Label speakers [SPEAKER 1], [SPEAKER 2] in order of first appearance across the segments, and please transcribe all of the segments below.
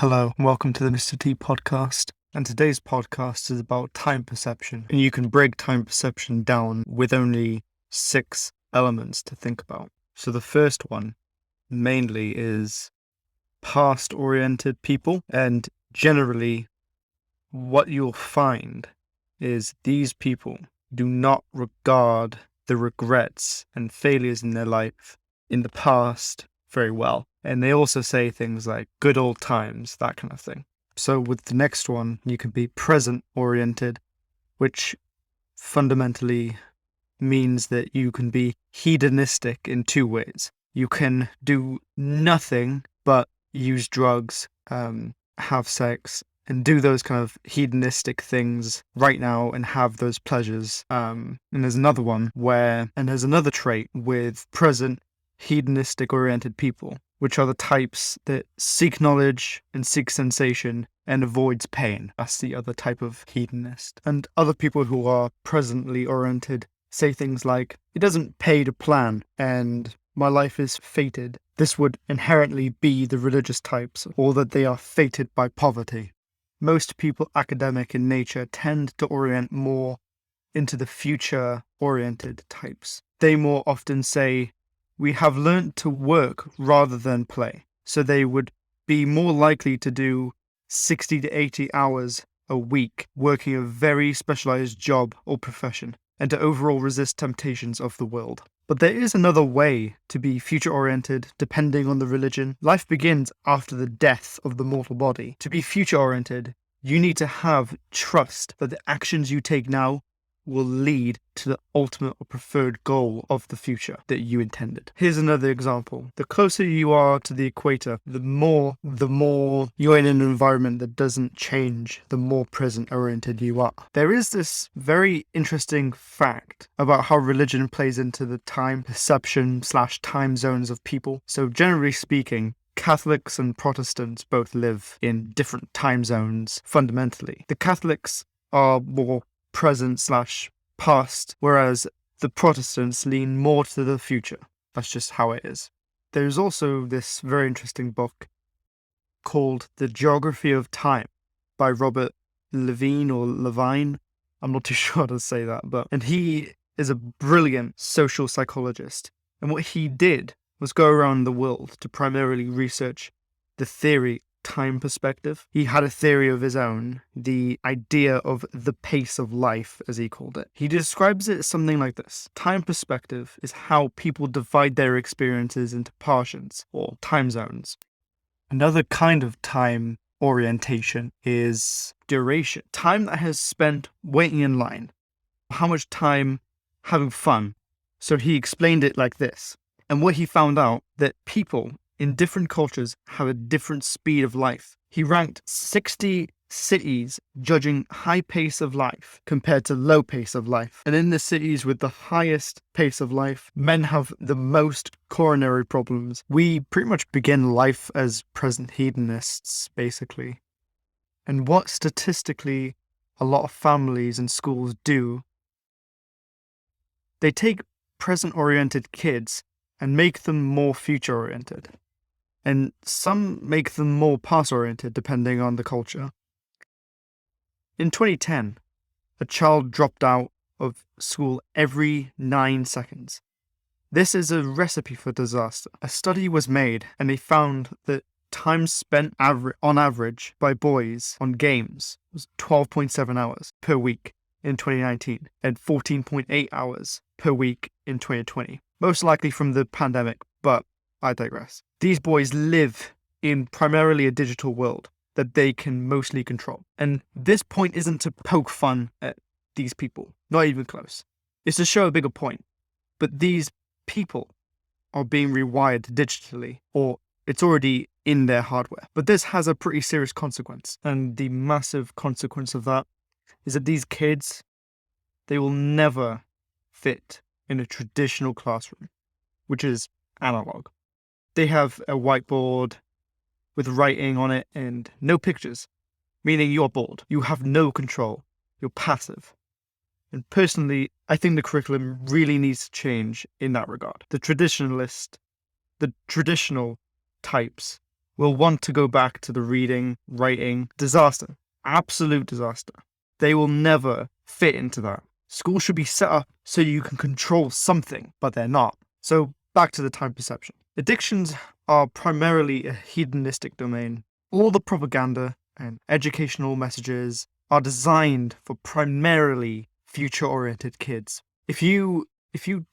[SPEAKER 1] Hello, welcome to the Mr. T podcast. And today's podcast is about time perception. And you can break time perception down with only 6 elements to think about. So the first one mainly is past-oriented people. And generally, what you'll find is these people do not regard the regrets and failures in their life in the past very well. And they also say things like good old times, that kind of thing. So with the next one, you can be present oriented, which fundamentally means that you can be hedonistic in 2 ways. You can do nothing but use drugs, have sex, and do those kind of hedonistic things right now and have those pleasures. And there's another one there's another trait with present hedonistic oriented people, which are the types that seek knowledge and seek sensation and avoids pain. That's the other type of hedonist. And other people who are presently oriented say things like, it doesn't pay to plan and my life is fated. This would inherently be the religious types, or that they are fated by poverty. Most people academic in nature tend to orient more into the future-oriented types. They more often say, we have learnt to work rather than play. So they would be more likely to do 60 to 80 hours a week working a very specialized job or profession, and to overall resist temptations of the world. But there is another way to be future-oriented, depending on the religion. Life begins after the death of the mortal body. To be future-oriented, you need to have trust that the actions you take now will lead to the ultimate or preferred goal of the future that you intended. Here's another example. The closer you are to the equator, the more you're in an environment that doesn't change, the more present-oriented you are. There is this very interesting fact about how religion plays into the time perception / time zones of people. So generally speaking, Catholics and Protestants both live in different time zones fundamentally. The Catholics are more present / past, whereas the Protestants lean more to the future. That's just how it is. There's also this very interesting book called The Geography of Time by Robert Levine or Levine. I'm not too sure how to say that, and he is a brilliant social psychologist. And what he did was go around the world to primarily research the theory time perspective. He had a theory of his own, the idea of the pace of life, as he called it. He describes it as something like this. Time perspective is how people divide their experiences into portions, or time zones. Another kind of time orientation is duration. Time that has spent waiting in line. How much time having fun. So he explained it like this. And what he found out, that people in different cultures have a different speed of life. He ranked 60 cities judging high pace of life compared to low pace of life. And in the cities with the highest pace of life, men have the most coronary problems. We pretty much begin life as present hedonists, basically. And what statistically a lot of families and schools do, they take present-oriented kids and make them more future-oriented. And some make them more past-oriented, depending on the culture. In 2010, a child dropped out of school every 9 seconds. This is a recipe for disaster. A study was made, and they found that time spent on average by boys on games was 12.7 hours per week in 2019, and 14.8 hours per week in 2020. Most likely from the pandemic, but I digress. These boys live in primarily a digital world that they can mostly control. And this point isn't to poke fun at these people, not even close. It's to show a bigger point. But these people are being rewired digitally, or it's already in their hardware. But this has a pretty serious consequence. And the massive consequence of that is that these kids, they will never fit in a traditional classroom, which is analog. They have a whiteboard with writing on it and no pictures, meaning you're bored. You have no control. You're passive. And personally, I think the curriculum really needs to change in that regard. The traditional types will want to go back to the reading, writing, disaster, absolute disaster. They will never fit into that. School should be set up so you can control something, but they're not. So back to the time perception. Addictions are primarily a hedonistic domain. All the propaganda and educational messages are designed for primarily future-oriented kids. If you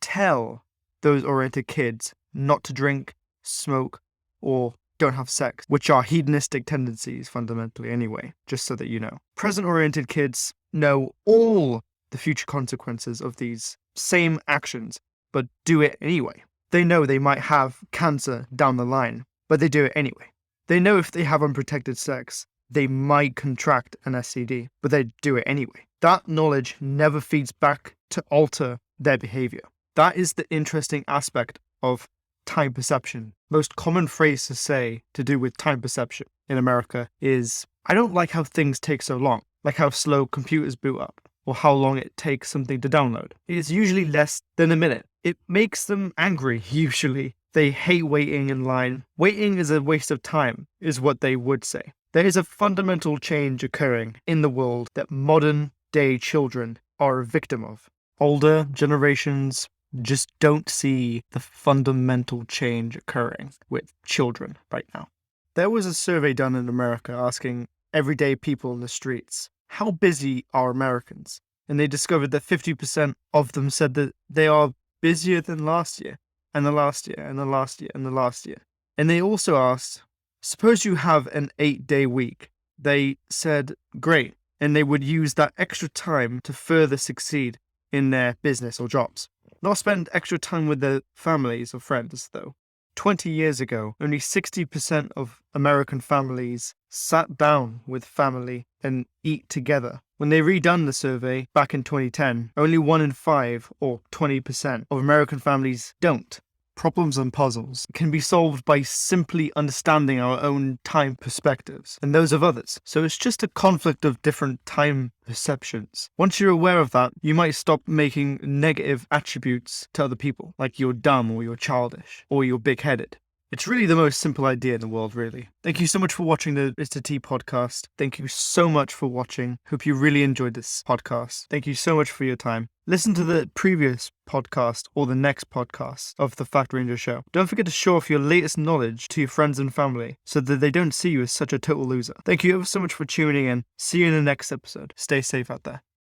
[SPEAKER 1] tell those oriented kids not to drink, smoke, or don't have sex, which are hedonistic tendencies fundamentally anyway, just so that you know. Present-oriented kids know all the future consequences of these same actions, but do it anyway. They know they might have cancer down the line, but they do it anyway. They know if they have unprotected sex, they might contract an STD, but they do it anyway. That knowledge never feeds back to alter their behavior. That is the interesting aspect of time perception. Most common phrase to say to do with time perception in America is, I don't like how things take so long, like how slow computers boot up, or how long it takes something to download. It is usually less than a minute. It makes them angry, usually. They hate waiting in line. Waiting is a waste of time, is what they would say. There is a fundamental change occurring in the world that modern day children are a victim of. Older generations just don't see the fundamental change occurring with children right now. There was a survey done in America asking everyday people in the streets, how busy are Americans? And they discovered that 50% of them said that they are busier than last year, and the last year, and the last year, and the last year. And they also asked, suppose you have an 8-day week. They said, great. And they would use that extra time to further succeed in their business or jobs. Not spend extra time with their families or friends, though. 20 years ago, only 60% of American families sat down with family and eat together. When they redone the survey back in 2010, only 1 in 5, or 20%, of American families don't. Problems and puzzles can be solved by simply understanding our own time perspectives and those of others. So it's just a conflict of different time perceptions. Once you're aware of that, you might stop making negative attributes to other people, like you're dumb or you're childish or you're big-headed. It's really the most simple idea in the world, really. Thank you so much for watching the It's a Tea podcast. Thank you so much for watching. Hope you really enjoyed this podcast. Thank you so much for your time. Listen to the previous podcast or the next podcast of The Fact Ranger Show. Don't forget to show off your latest knowledge to your friends and family so that they don't see you as such a total loser. Thank you ever so much for tuning in. See you in the next episode. Stay safe out there.